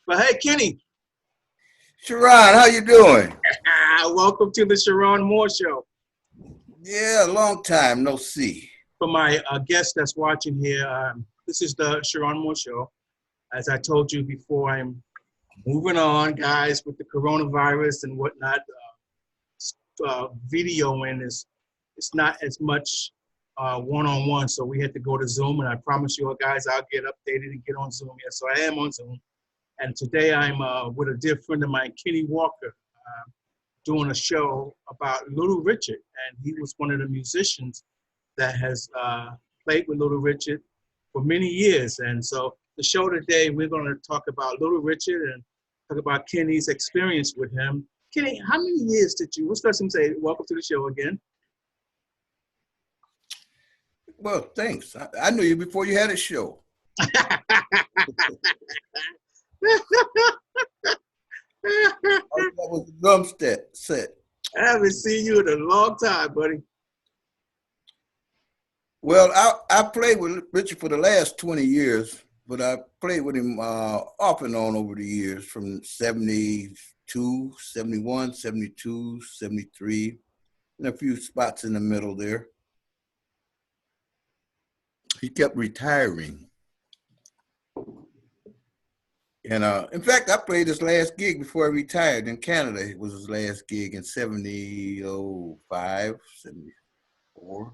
But hey, Kenny. Cheron, how you doing? Welcome to the Cheron Moore Show. Yeah, long time no see. For my guest that's watching here, this is the Cheron Moore Show. As I told you before, I'm moving on, guys, with the coronavirus and whatnot. Videoing it's not as much one-on-one, so we had to go to Zoom, and I promise you guys I'll get updated and get on Zoom here. So I am on Zoom. And today I'm with a dear friend of mine, Kenny Walker, doing a show about Little Richard. And he was one of the musicians that has played with Little Richard for many years. And so the show today, we're going to talk about Little Richard and talk about Kenny's experience with him. Kenny, how many years did you, let's let him say, welcome to the show again. Well, thanks. I knew you before you had a show. That was the drum set. I haven't seen you in a long time, buddy. Well, I played with Richard for the last 20 years, but I played with him off and on over the years from 72, 71, 72, 73, and a few spots in the middle there. He kept retiring. And in fact, I played his last gig before I retired in Canada. It was his last gig in 75, 74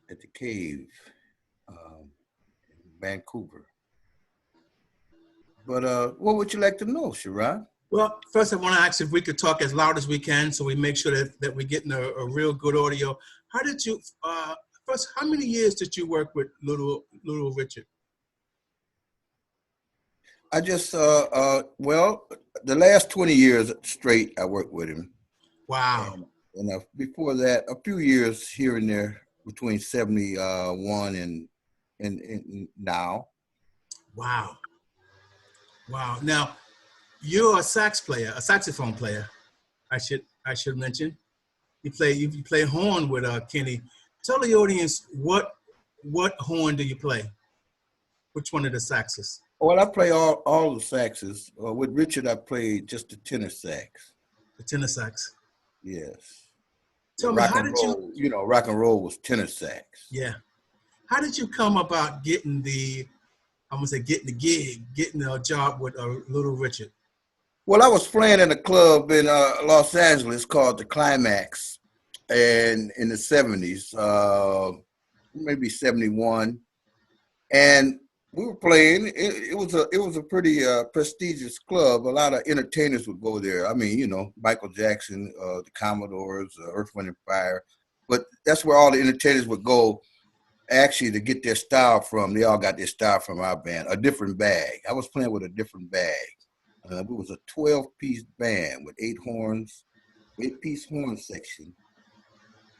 at the Cave in Vancouver. But what would you like to know, Cheron? Well, first I want to ask if we could talk as loud as we can so we make sure that we're getting a real good audio. How did you, first, how many years did you work with Little Richard? I just, well, the last 20 years straight, I worked with him. Wow. And before that, a few years here and there between 71 and now. Wow. Wow. Now, you're a saxophone player, I should mention. You play horn with Kenny. Tell the audience what horn do you play? Which one of the saxes? Well, I play all the saxes. With Richard, I played just the tenor sax. The tenor sax. Yes. Tell me, how did you know, rock and roll was tenor sax. Yeah. How did you come about getting the gig, getting a job with Little Richard? Well, I was playing in a club in Los Angeles called the Climax, and in the 70s, maybe 71, and we were playing. It was a pretty prestigious club. A lot of entertainers would go there. I mean, you know, Michael Jackson, the Commodores, Earth, Wind and Fire. But that's where all the entertainers would go, actually, to get their style from. They all got their style from our band, a different bag. I was playing with a different bag. It was a 12-piece band with 8-piece horn section.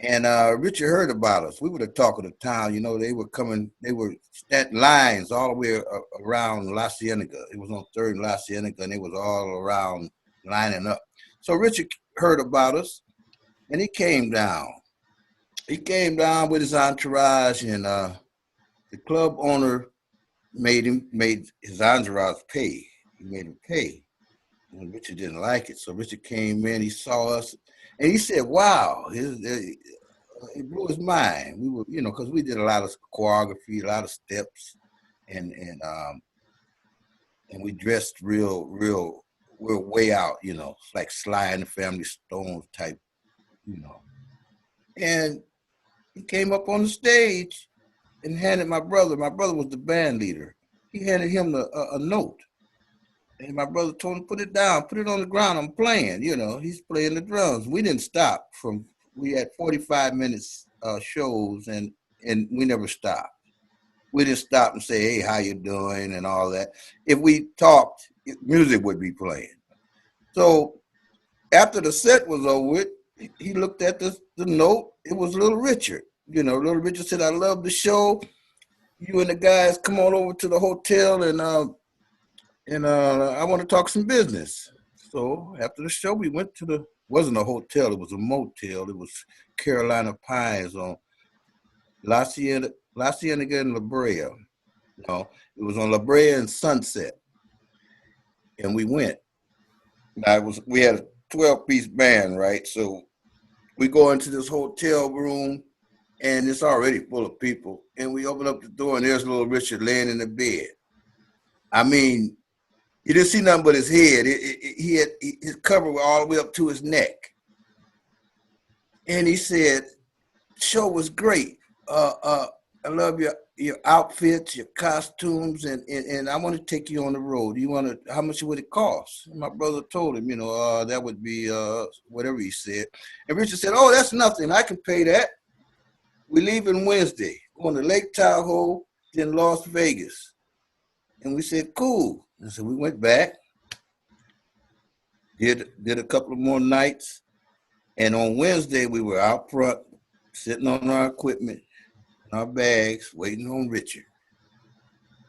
And Richard heard about us. We were the talk of the town. You know, they were standing lines all the way around La Cienega. It was on 3rd and La Cienega, and they was all around lining up. So Richard heard about us, and he came down. He came down with his entourage, and the club owner made his entourage pay. He made him pay. And Richard didn't like it, so Richard came in. He saw us, and he said, "Wow!" It blew his mind. We were, because we did a lot of choreography, a lot of steps, and we dressed real. We're way out, like Sly and the Family Stones type, And he came up on the stage and handed my brother. My brother was the band leader. He handed him a note. And my brother told him, put it down, put it on the ground. I'm playing, he's playing the drums. We didn't stop we had 45 minutes shows and we never stopped. We didn't stop and say, hey, how you doing and all that. If we talked, music would be playing. So after the set was over with, he looked at the note. It was Little Richard. Little Richard said, I love the show. You and the guys come on over to the hotel and I want to talk some business. So after the show, we went to wasn't a hotel, it was a motel. It was Carolina Pines on La Cienega and La Brea. It was on La Brea and Sunset. And we went. We had a 12-piece band, right? So we go into this hotel room and it's already full of people. And we open up the door and there's Little Richard laying in the bed. I mean, you didn't see nothing but his head. He had his cover all the way up to his neck. And he said, show was great. I love your outfits, your costumes, and I want to take you on the road. How much would it cost? And my brother told him, that would be whatever he said. And Richard said, oh, that's nothing. I can pay that. We're leaving Wednesday, going to Lake Tahoe, then Las Vegas. And we said, cool. And so we went back, did a couple of more nights. And on Wednesday, we were out front, sitting on our equipment, our bags, waiting on Richard.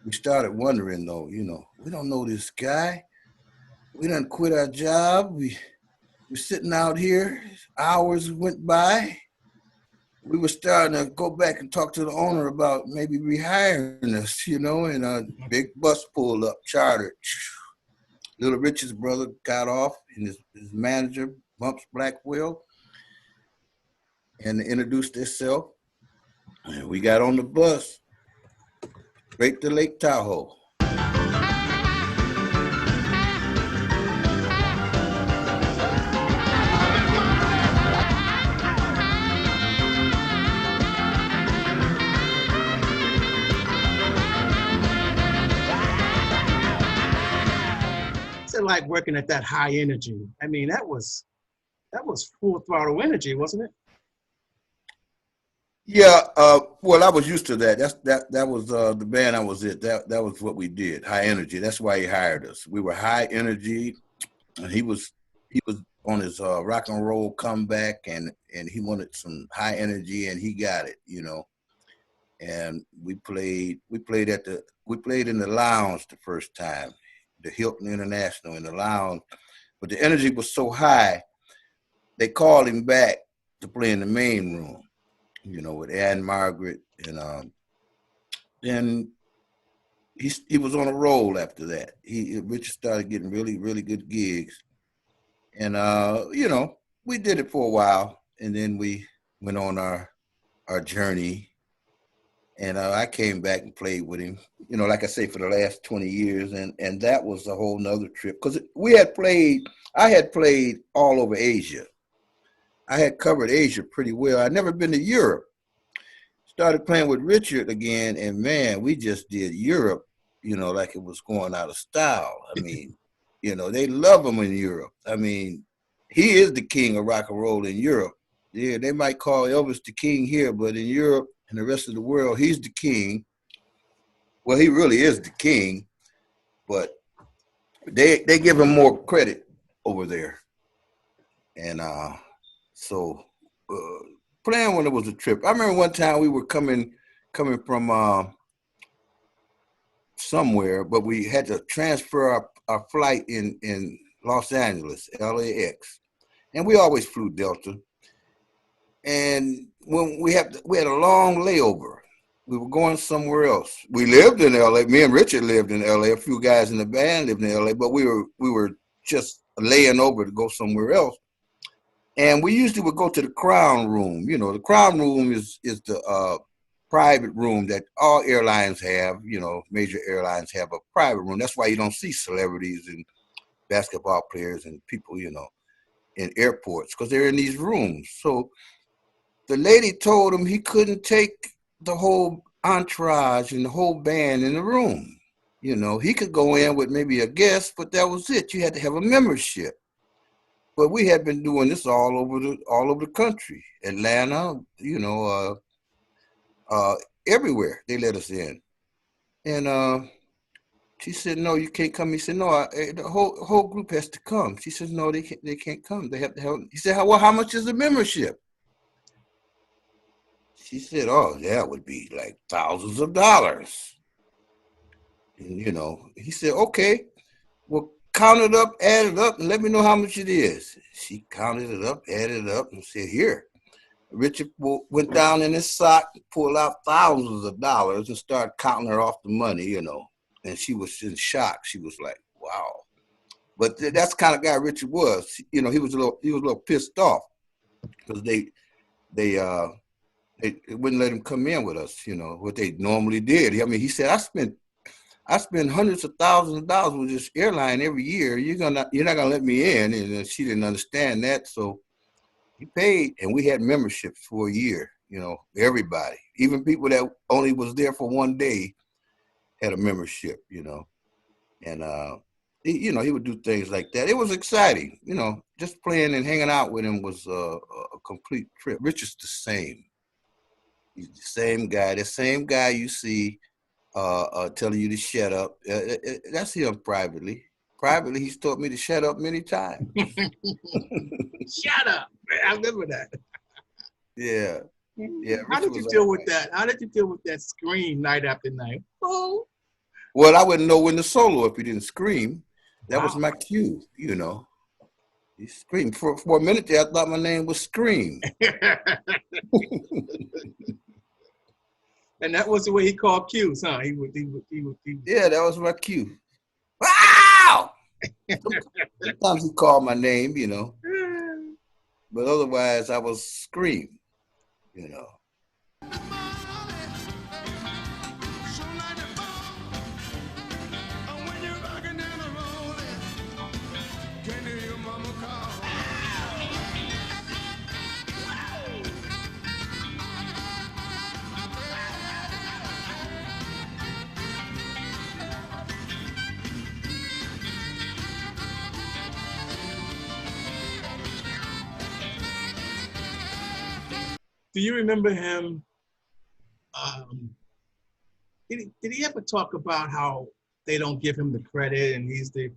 We started wondering, though, we don't know this guy. We done quit our job. We're sitting out here. Hours went by. We were starting to go back and talk to the owner about maybe rehiring us, and a big bus pulled up, chartered. Little Richard's brother got off, and his manager, Bumps Blackwell, and introduced himself. And we got on the bus, straight to Lake Tahoe. It's like working at that high energy. I mean, that was full throttle energy, wasn't it? Yeah, well, I was used to that. That was the band I was at. That was what we did. High energy. That's why he hired us. We were high energy, and he was on his rock and roll comeback, and he wanted some high energy, and he got it, And we played in the lounge the first time, the Hilton International in the lounge, but the energy was so high, they called him back to play in the main room. With Ann Margaret, and then he was on a roll after that. Richard started getting really, really good gigs, and we did it for a while, and then we went on our journey, and I came back and played with him, like I say, for the last 20 years, and that was a whole nother trip because I had played all over Asia. I had covered Asia pretty well. I'd never been to Europe. Started playing with Richard again, and man, we just did Europe, like it was going out of style. I mean, they love him in Europe. I mean, he is the king of rock and roll in Europe. Yeah, they might call Elvis the king here, but in Europe and the rest of the world, he's the king. Well, he really is the king, but they give him more credit over there. And so playing when it was a trip. I remember one time we were coming from somewhere, but we had to transfer our flight in Los Angeles, LAX. and we always flew Delta. And when we had a long layover, we were going somewhere else. We lived in LA. Me and Richard lived in LA. A few guys in the band lived in LA, but we were just laying over to go somewhere else. And we usually would go to the Crown Room. You know, the Crown Room is the private room that all airlines have. You know, major airlines have a private room. That's why you don't see celebrities and basketball players and people, you know, in airports, because they're in these rooms. So the lady told him he couldn't take the whole entourage and the whole band in the room. You know, he could go in with maybe a guest, but that was it. You had to have a membership. But we had been doing this all over the country, Atlanta, you know, everywhere they let us in. And she said, "No, you can't come." He said, "No, the whole group has to come." She said, "No, they can't come. They have to have." He said, "Well, how much is the membership?" She said, "Oh, that would be like thousands of dollars." And, you know, he said, "Okay, well, count it up, add it up, and let me know how much it is." She counted it up, added it up, and said, "Here." Richard went down in his sock, pulled out thousands of dollars, and started counting her off the money, you know. And she was in shock. She was like, "Wow." But that's the kind of guy Richard was. You know, he was a little pissed off because they wouldn't let him come in with us, you know, what they normally did. I mean, he said, I spend hundreds of thousands of dollars with this airline every year. You're not gonna let me in. And she didn't understand that. So he paid, and we had memberships for a year, you know, everybody, even people that only was there for one day had a membership, you know. And you know, he would do things like that. It was exciting, you know, just playing and hanging out with him was a complete trip. Richard's the same. He's the same guy you see telling you to shut up. That's him privately. Privately, he's taught me to shut up many times. Shut up. I remember that. Yeah. Yeah. How did you deal with that? How did you deal with that scream night after night? Oh. Well, I wouldn't know when to solo if he didn't scream. That was Wow. my cue, you know. He screamed. For a minute there, I thought my name was Scream. And that was the way he called cues, huh? He would. Yeah, that was my cue. Wow! Sometimes he called my name, you know. But otherwise, I was Scream, you know. Do you remember him? Did he ever talk about how they don't give him the credit and he's the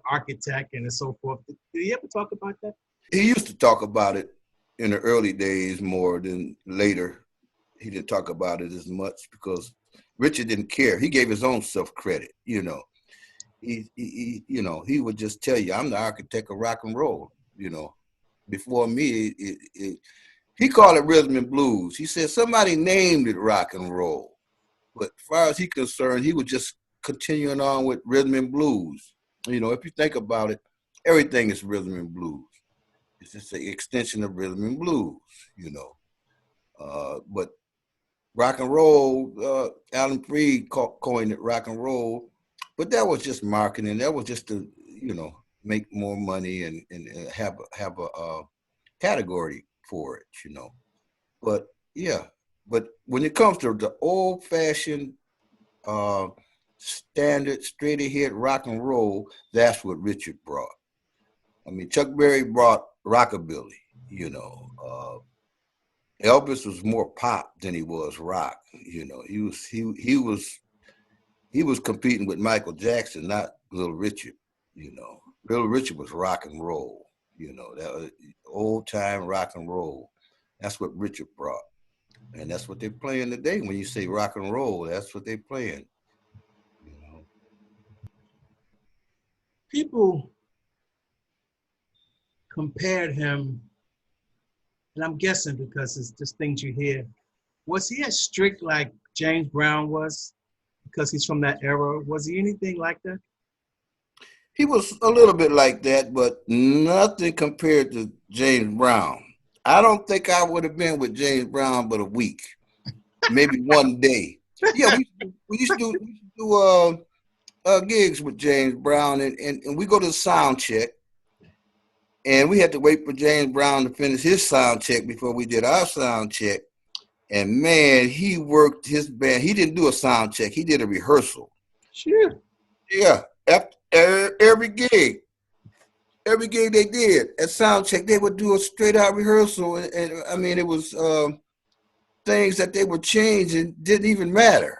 architect and so forth? Did he ever talk about that? He used to talk about it in the early days more than later. He didn't talk about it as much because Richard didn't care. He gave his own self credit, you know. You know, he would just tell you, "I'm the architect of rock and roll." You know, before me, he called it rhythm and blues. He said somebody named it rock and roll, but as far as he's concerned, he was just continuing on with rhythm and blues. You know, if you think about it, everything is rhythm and blues. It's just an extension of rhythm and blues. You know, but rock and roll, Alan Freed coined it rock and roll, but that was just marketing. That was just to, you know, make more money and have a category for it, you know. But yeah, but when it comes to the old fashioned uh, standard straight ahead rock and roll, that's what Richard brought. I mean, Chuck Berry brought rockabilly, you know. Elvis was more pop than he was rock. You know, he was competing with Michael Jackson, not Little Richard. You know, Little Richard was rock and roll. You know, that was old time rock and roll. That's what Richard brought, and that's what they're playing today. When you say rock and roll, that's what they're playing. You know, People compared him, and I'm guessing because it's just things you hear. Was he as strict like James Brown was? Because he's from that era. Was he anything like that? He was a little bit like that, but nothing compared to James Brown. I don't think I would have been with James Brown but a week, maybe one day. Yeah, we used to do gigs with James Brown, and we go to the sound check, and we had to wait for James Brown to finish his sound check before we did our sound check. And man, he worked his band. He didn't do a sound check. He did a rehearsal. Sure. Yeah, after every gig they did at sound check, they would do a straight out rehearsal, and I mean, it was things that they were changing didn't even matter.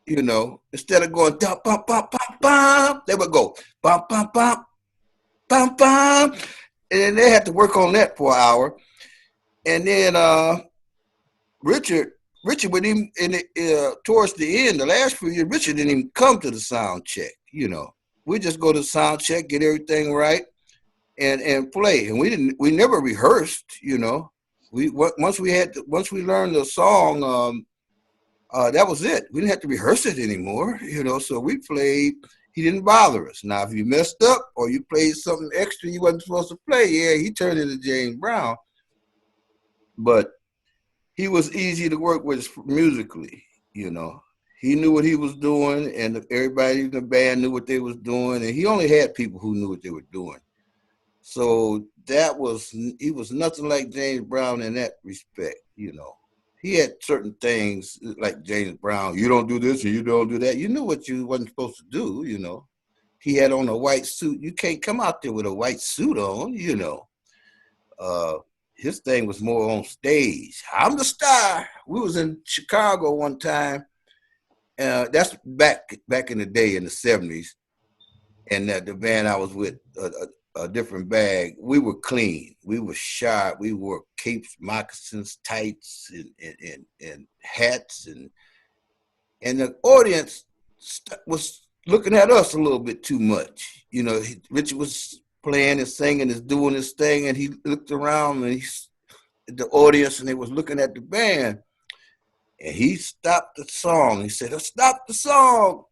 You know, instead of going bum bum bum bum bum, they would go bum bum bum bum bum, and then they had to work on that for an hour, and then Richard. Richard would even towards the end, the last few years, Richard didn't even come to the sound check. You know, we just go to the sound check, get everything right, and play. And we never rehearsed. You know, once we learned the song, that was it. We didn't have to rehearse it anymore. You know, so we played. He didn't bother us. Now, if you messed up or you played something extra you wasn't supposed to play, yeah, he turned into James Brown. But he was easy to work with musically, you know. He knew what he was doing, and everybody in the band knew what they was doing, and he only had people who knew what they were doing. So he was nothing like James Brown in that respect, you know. He had certain things like James Brown, you don't do this and you don't do that. You knew what you wasn't supposed to do, you know. He had on a white suit. You can't come out there with a white suit on, you know. His thing was more on stage. I'm the star. We was in Chicago one time. That's back in the day in the 70s. And the band I was with, a different bag. We were clean. We were sharp. We wore capes, moccasins, tights, and hats. And the audience was looking at us a little bit too much. You know, Richard was playing and singing and doing his thing, and he looked around and the audience, and they was looking at the band, and he stopped the song. He said, "Stop the song.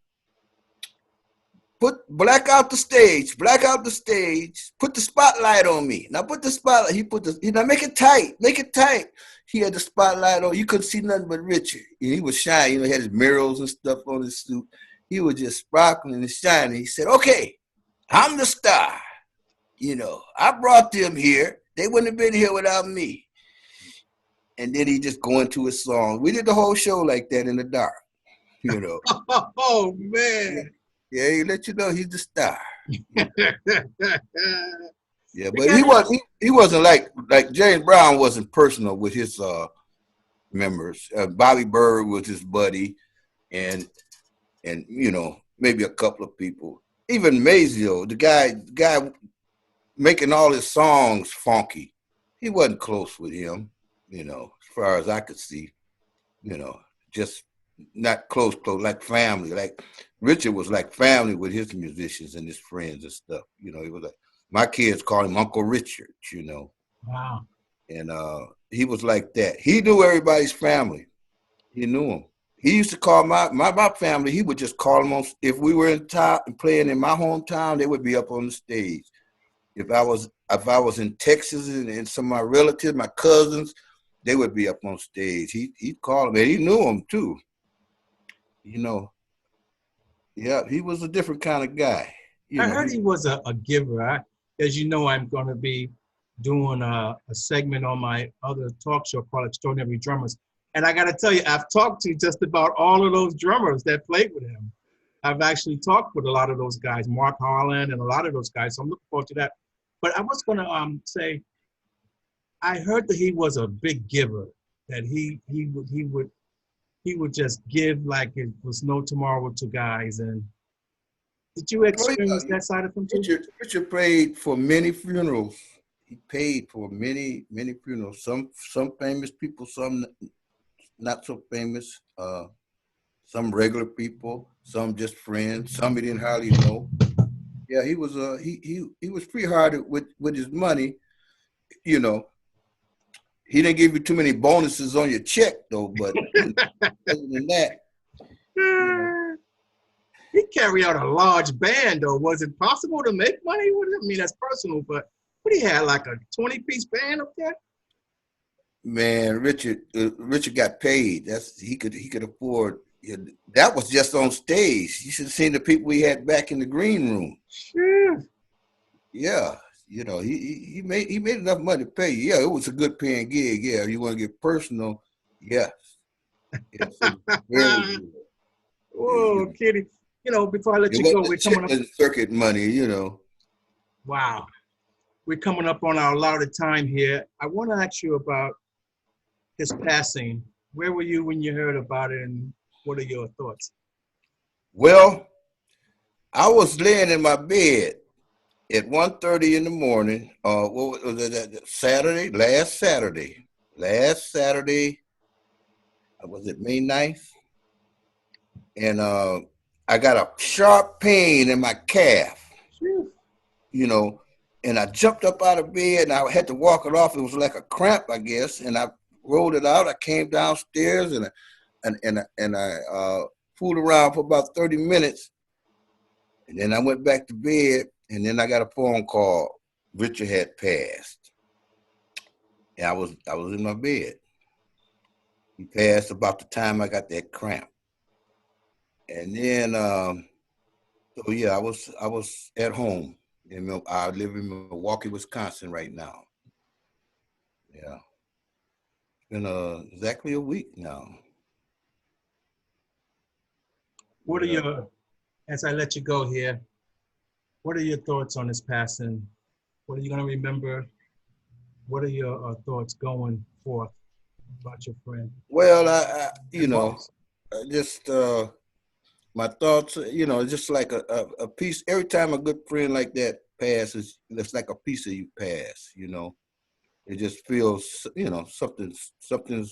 Black out the stage. Black out the stage. Put the spotlight on me. Now put the spotlight." Now make it tight. Make it tight. He had the spotlight on. You couldn't see nothing but Richard. And he was shining. You know, he had his mirrors and stuff on his suit. He was just sparkling and shining. He said, "Okay, I'm the star. You know, I brought them here. They wouldn't have been here without me." And then he just go into his song. We did the whole show like that in the dark, you know. Oh man. Yeah, he let you know he's the star. Yeah, but he wasn't like James Brown wasn't personal with his members. Bobby Bird was his buddy, and you know, maybe a couple of people. Even Mazio, the guy making all his songs funky, he wasn't close with him, you know, as far as I could see, you know, just not close, like family. Like Richard was like family with his musicians and his friends and stuff. You know, he was like, my kids call him Uncle Richard, you know. Wow. And he was like that. He knew everybody's family. He knew them. He used to call my family. He would just call them on. If we were in town playing in my hometown, they would be up on the stage. If I was in Texas and some of my relatives, my cousins, they would be up on stage. He'd call them, and he knew them too. You know, yeah, he was a different kind of guy. I heard he was a giver. As you know, I'm going to be doing a segment on my other talk show called Extraordinary Drummers. And I got to tell you, I've talked to just about all of those drummers that played with him. I've actually talked with a lot of those guys, Mark Harlan and a lot of those guys. So I'm looking forward to that. But I was going to say, I heard that he was a big giver, that he would just give like it was no tomorrow to guys. And did you experience that side of him too? Richard prayed for many funerals. He paid for many funerals. Some famous people, some not so famous. Some regular people, some just friends, some he didn't hardly know. Yeah, he was he was pretty hard with his money, you know, he didn't give you too many bonuses on your check though, but other than that, you know. He carried out a large band though. Was it possible to make money with it? I mean, that's personal, but what he had, like a 20-piece band up there? Man, Richard got paid. He could afford. That was just on stage. You should have seen the people we had back in the green room. Sure. Yeah, you know, he made enough money to pay you. Yeah, it was a good paying gig. Yeah, you want to get personal? Yes. Yes, it was very good. Whoa, Kitty. You know, before I let It you go, wasn't we're coming up. circuit money, you know. Wow. We're coming up on our allotted time here. I want to ask you about his passing. Where were you when you heard about it, and what are your thoughts? Well, I was laying in my bed at 1:30 in the morning. What was it? Saturday? Last Saturday. Was it May 9th? And I got a sharp pain in my calf. Sure. You know, and I jumped up out of bed and I had to walk it off. It was like a cramp, I guess. And I rolled it out. I came downstairs and I fooled around for about 30 minutes. And then I went back to bed, and then I got a phone call. Richard had passed. And I was in my bed. He passed about the time I got that cramp. And then so yeah, I was at home. I live in Milwaukee, Wisconsin right now. Yeah. It's been exactly a week now. What are your, as I let you go here, what are your thoughts on his passing? What are you going to remember? What are your thoughts going forth about your friend? Well, I you know, just my thoughts, you know, just like a piece. Every time a good friend like that passes, it's like a piece of you pass, you know. It just feels, you know, something's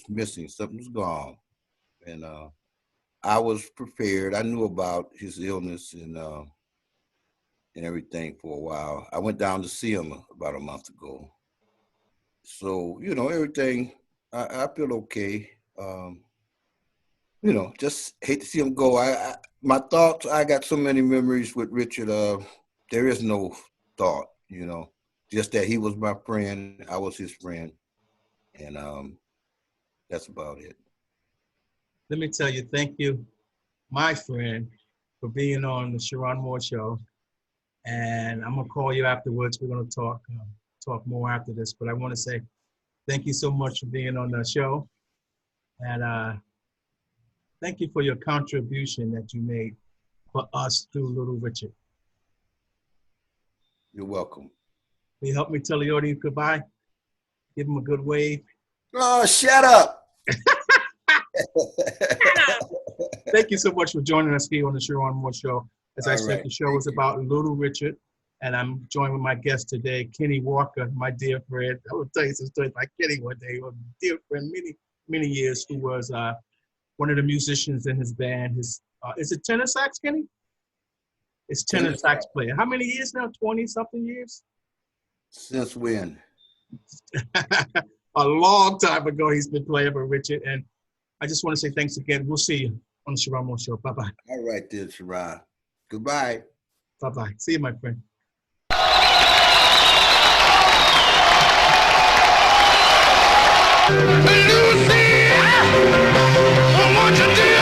missing, something's gone. And I was prepared. I knew about his illness and everything for a while. I went down to see him about a month ago. So, you know, everything, I feel okay. You know, just hate to see him go. My thoughts, I got so many memories with Richard. There is no thought, you know, just that he was my friend. I was his friend. And that's about it. Let me tell you, thank you, my friend, for being on the Cheron Moore Show. And I'm going to call you afterwards. We're going to talk more after this. But I want to say thank you so much for being on the show. And thank you for your contribution that you made for us through Little Richard. You're welcome. Will you help me tell the audience goodbye? Give them a good wave. Oh, shut up. Thank you so much for joining us here on the Cheron Moore Show. As I said, right. the show is about Little Richard, and I'm joined with my guest today, Kenny Walker, my dear friend. I will tell you some stories about Kenny one day, a dear friend, many years, who was one of the musicians in his band. Is it tenor sax, Kenny? It's tenor sax player. How many years now? 20-something years? Since when? A long time ago, he's been playing for Richard. And I just want to say thanks again. We'll see you on the Cheron Moore Show. Bye-bye. All right, then, Cheron. Goodbye. Bye-bye. See you, my friend. Lucy, I want you to